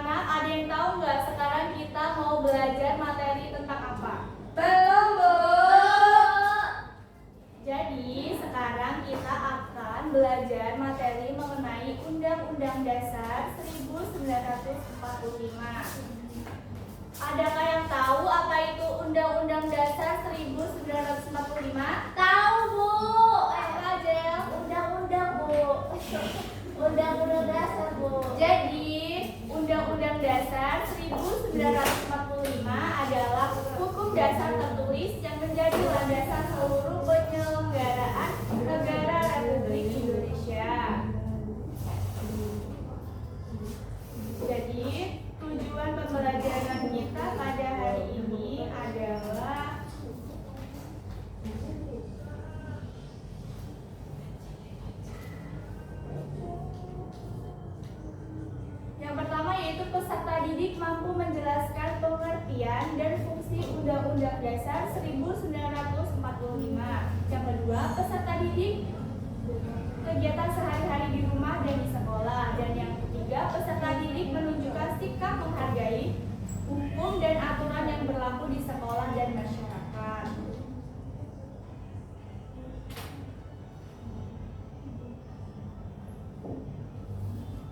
anak-anak, ada yang tahu nggak sekarang kita mau belajar materi tentang apa? Belum, Bu. Jadi, sekarang kita akan belajar materi mengenai Undang-Undang Dasar 1945. Adakah yang tahu apa itu Undang-Undang Dasar 1945? Tahu, Bu. Apa aja? Undang-undang, Bu. Undang-undang dasar, Bu. Jadi, Undang-Undang Dasar 1945 adalah hukum dasar tertulis yang menjadi landasan seluruh penyelenggaraan negara Republik Indonesia. Jadi, tujuan pembelajaran kita pada hari ini adalah yang pertama yaitu peserta didik mampu menjelaskan pengertian dan fungsi Undang-Undang Dasar 1945. Yang kedua, peserta didik kegiatan sehari-hari di rumah dan di sekolah. Dan yang ketiga, peserta didik menunjukkan sikap menghargai hukum dan aturan yang berlaku di sekolah dan masyarakat.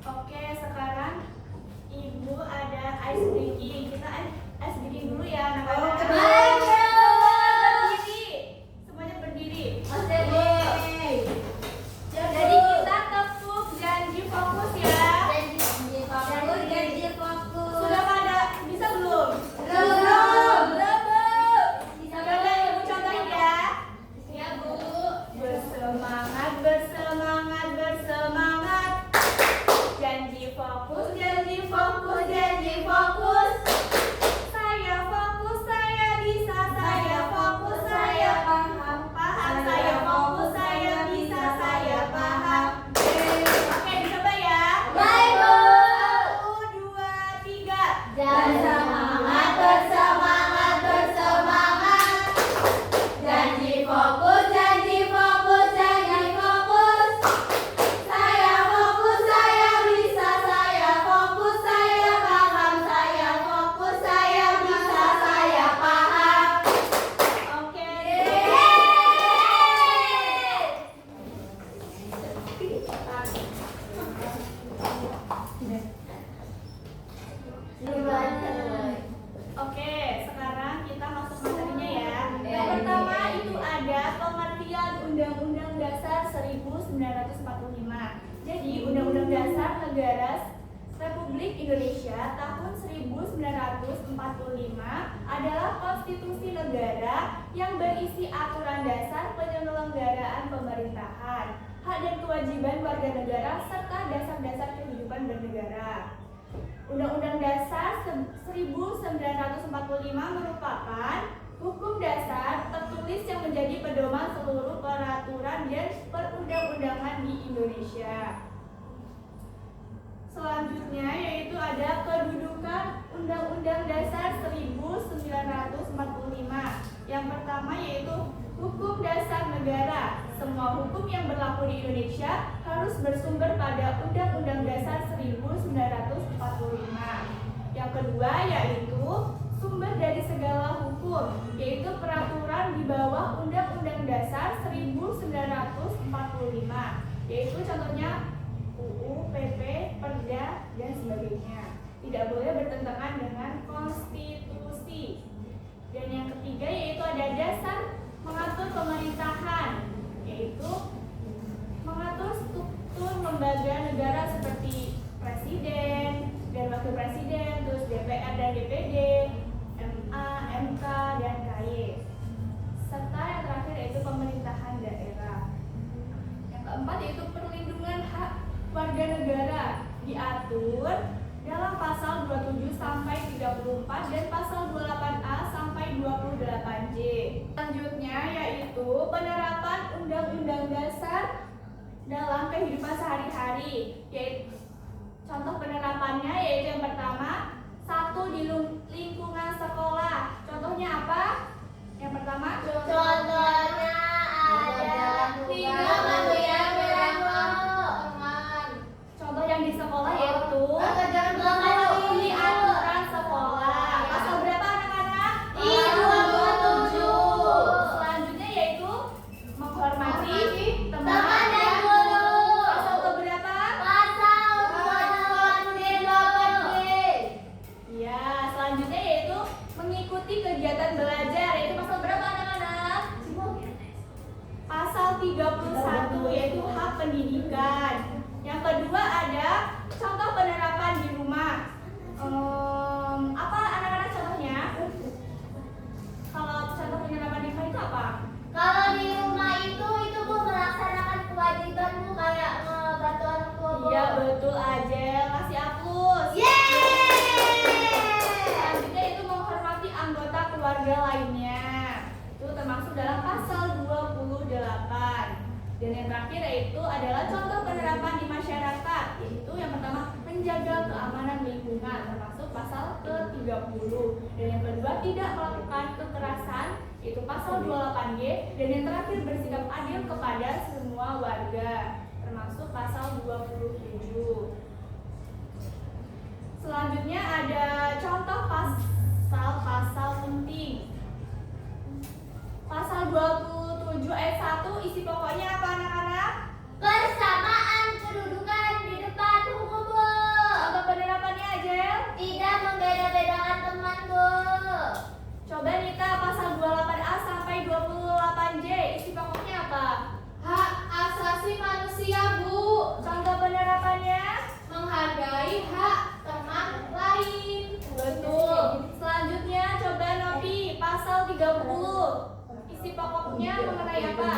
Oke, sekarang Ibu ada ice breaking. Kita ice breaking dulu ya anak-anak. Oke, baik. Berdiri. Semuanya berdiri. Oke, Bu. Jadi kita tepuk janji fokus ya. Janji fokus. Sudah pada bisa belum? Belum. Coba Ibu contohin ya. Ya, Bu. Bersemangat, bersemangat, bersemangat. Janji fokus, janji fokus, janji fokus. Saya fokus, saya bisa, saya fokus, saya paham, paham. Saya fokus, saya bisa, saya paham. Oke, dicoba ya. Baik, Bu. 1, 2, 3. Dan semangat, bersemangat, bersemangat. Janji fokus, janji fokus, janji fokus. Saya fokus, saya bisa, saya fokus, saya paham. Saya fokus, saya bisa, saya paham. Oke. Oke, sekarang kita masuk materinya ya. Yang pertama itu ada pengertian Undang-Undang Dasar 1945. Jadi, Undang-Undang Dasar Negara Republik Indonesia tahun 1945 adalah konstitusi negara yang berisi aturan dasar penyelenggaraan pemerintahan, hak dan kewajiban warga negara, serta dasar-dasar kehidupan bernegara. Undang-Undang Dasar 1945 merupakan hukum dasar tertulis yang menjadi pedoman seluruh peraturan dan perundang-undangan di Indonesia. Selanjutnya yaitu ada kedudukan Undang-Undang Dasar 1945. Yang pertama yaitu hukum dasar negara. Semua hukum yang berlaku di Indonesia harus bersumber pada Undang-Undang Dasar 1945. Yang kedua yaitu sumber dari segala hukum, yaitu peraturan di bawah Undang-Undang Dasar 1945, yaitu contohnya UU, PP, Perda, dan sebagainya. Tidak boleh bertentangan dengan konstitusi. Dan yang ketiga yaitu ada dasar mengatur pemerintahan, yaitu mengatur struktur lembaga negara seperti presiden dan wakil presiden, terus DPR dan DPD, MA, MK, dan KY. Serta yang terakhir yaitu pemerintahan daerah. Yang keempat yaitu perlindungan hak warga negara diatur dalam pasal 27 sampai 34 dan pasal 28A sampai 28J. Selanjutnya yaitu penerapan Undang-Undang Dasar dalam kehidupan sehari-hari. Yaitu contoh penerapannya yaitu yang pertama, 1 di lingkungan sekolah. Contohnya apa? Yang pertama, Contohnya ada Tiga yang contoh yang di sekolah yaitu jangan ke-30. Dan yang kedua, tidak melakukan kekerasan, itu pasal 28G. Dan yang terakhir, bersikap adil kepada semua warga, termasuk pasal 27. Selanjutnya ada contoh pasal-pasal penting. Pasal 27 ayat 1 isi pokoknya apa anak-anak? Persamaan kedudukan di depan hukum, Bu. Contoh penerapannya Ajel? Tidak membeda-bedakan teman, Bu. Coba Nita, pasal 28A sampai 28J isi pokoknya apa? Hak asasi manusia, Bu. Contoh penerapannya? Menghargai hak teman lain. Betul. Selanjutnya coba Novi, pasal 30 isi pokoknya mengenai apa?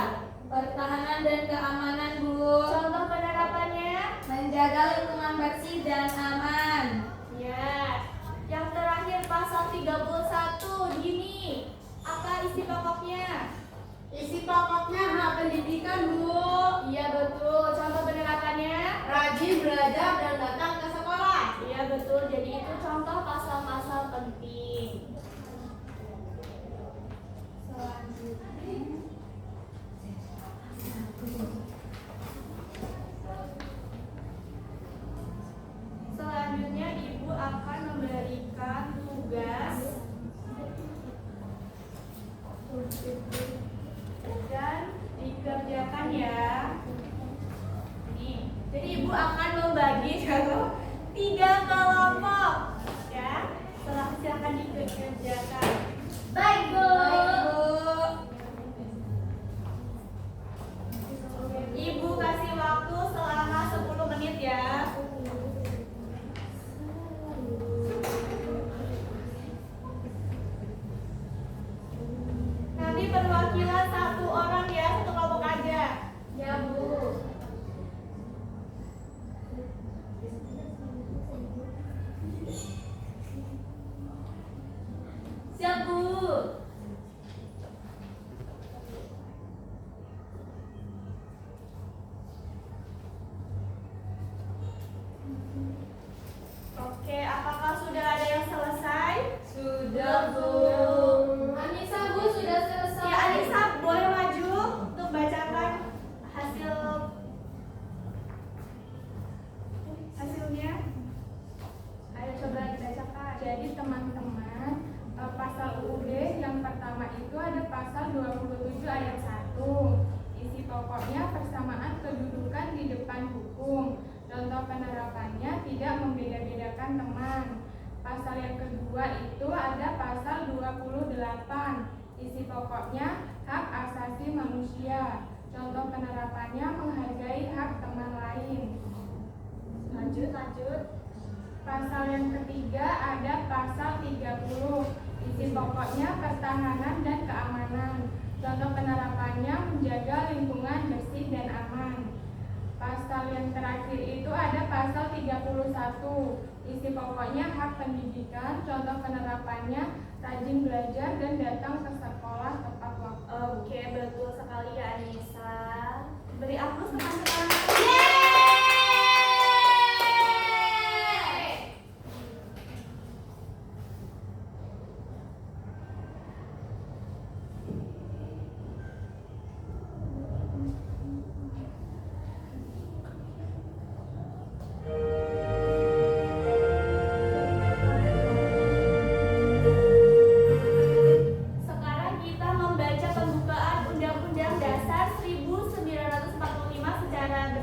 Pertahanan dan keamanan, Bu. Contoh penerapannya? Menjaga lingkungan bersih dan aman. Ya. Yang terakhir pasal 31 gini. Apa isi pokoknya? Isi pokoknya hak pendidikan, Bu. Iya betul. Contoh penerapannya? Rajin belajar dan datang ke sekolah. Iya betul. Jadi itu contoh pasal-pasal penting. Selanjutnya Ibu akan memberikan tugas dan dikerjakan ya. Nih, jadi Ibu akan membagi ke 3 kelompok ya. Silakan dikerjakan. Baik, Bu. Ibu kasih waktu selama 10 menit ya. Nanti perwakilan 1 orang ya, 1 kelompok aja. Ya, Bu. Siap, Bu. Oke, apakah sudah ada yang selesai? Sudah, Bu. Anissa, Bu, sudah selesai. Ya, Anissa boleh maju untuk bacakan hasilnya. Ayo coba dibacakan. Jadi teman-teman, pasal UUD yang pertama itu ada pasal 27 ayat 1. Isi pokoknya persamaan kedudukan di depan hukum. Contoh penerapannya tidak membeda-bedakan teman. Pasal yang kedua itu ada pasal 28. Isi pokoknya hak asasi manusia. Contoh penerapannya menghargai hak teman lain. Lanjut. Pasal yang ketiga ada pasal 30. Isi pokoknya pertahanan dan keamanan. Contoh penerapannya menjaga lingkungan bersih dan aman. Pasal yang terakhir itu ada pasal 31. Isi pokoknya hak pendidikan. Contoh penerapannya rajin belajar dan datang ke sekolah tepat waktu. Oke, betul sekali ya Anissa. Beri aplaus teman-teman. Sekarang kita membaca pembukaan Undang-Undang Dasar 1945 secara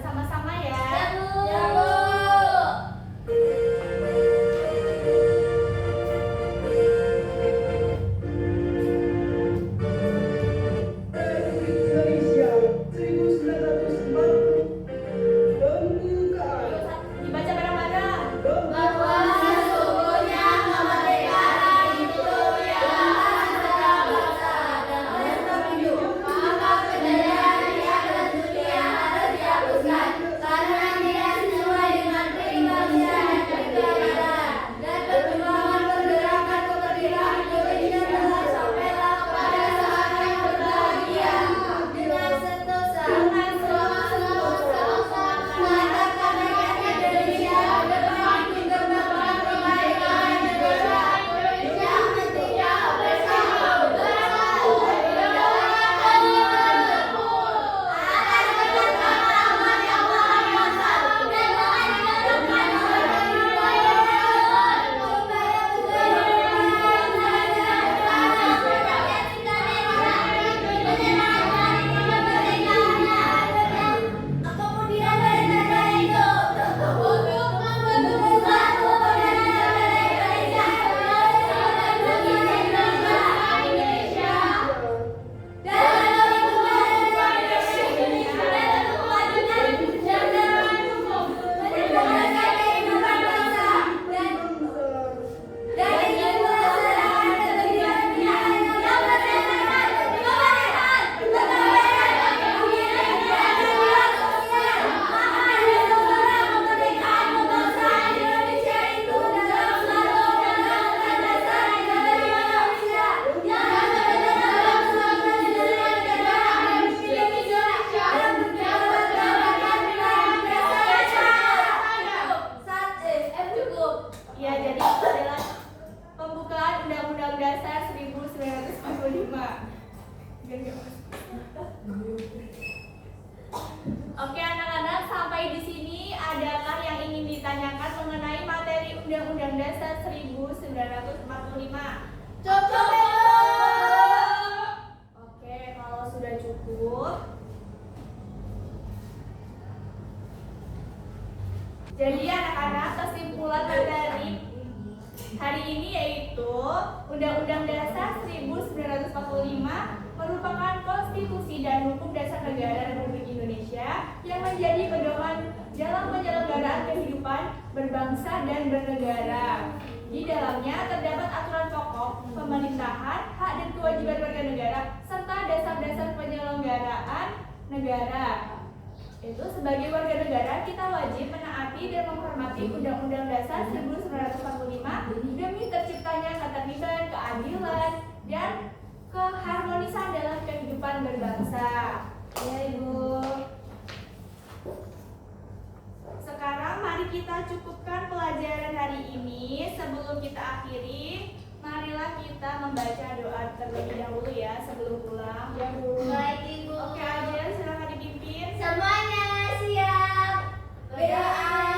Ya, jadi itu adalah pembukaan Undang-Undang Dasar 1945. Oke anak-anak, sampai di sini adakah yang ingin ditanyakan mengenai materi Undang-Undang Dasar 1945? Cukup. Oke, kalau sudah cukup. Jadi anak-anak, kesimpulan materi hari ini yaitu Undang-Undang Dasar 1945 merupakan konstitusi dan hukum dasar negara Republik Indonesia yang menjadi pedoman dalam penyelenggaraan kehidupan berbangsa dan bernegara. Di dalamnya terdapat aturan pokok pemerintahan, hak dan kewajiban warga negara, serta dasar-dasar penyelenggaraan negara. Itu sebagai warga negara kita wajib menaati dan menghormati Undang-Undang Dasar 1945 demi terciptanya ketertiban, keadilan, dan keharmonisan dalam kehidupan berbangsa. Ya Ibu. Sekarang mari kita cukupkan pelajaran hari ini. Sebelum kita akhiri, marilah kita membaca doa terlebih dahulu ya sebelum pulang. Ya Bu. Baik Ibu. Oke, Aden silakan dipimpin. Semuanya siap. Berdoa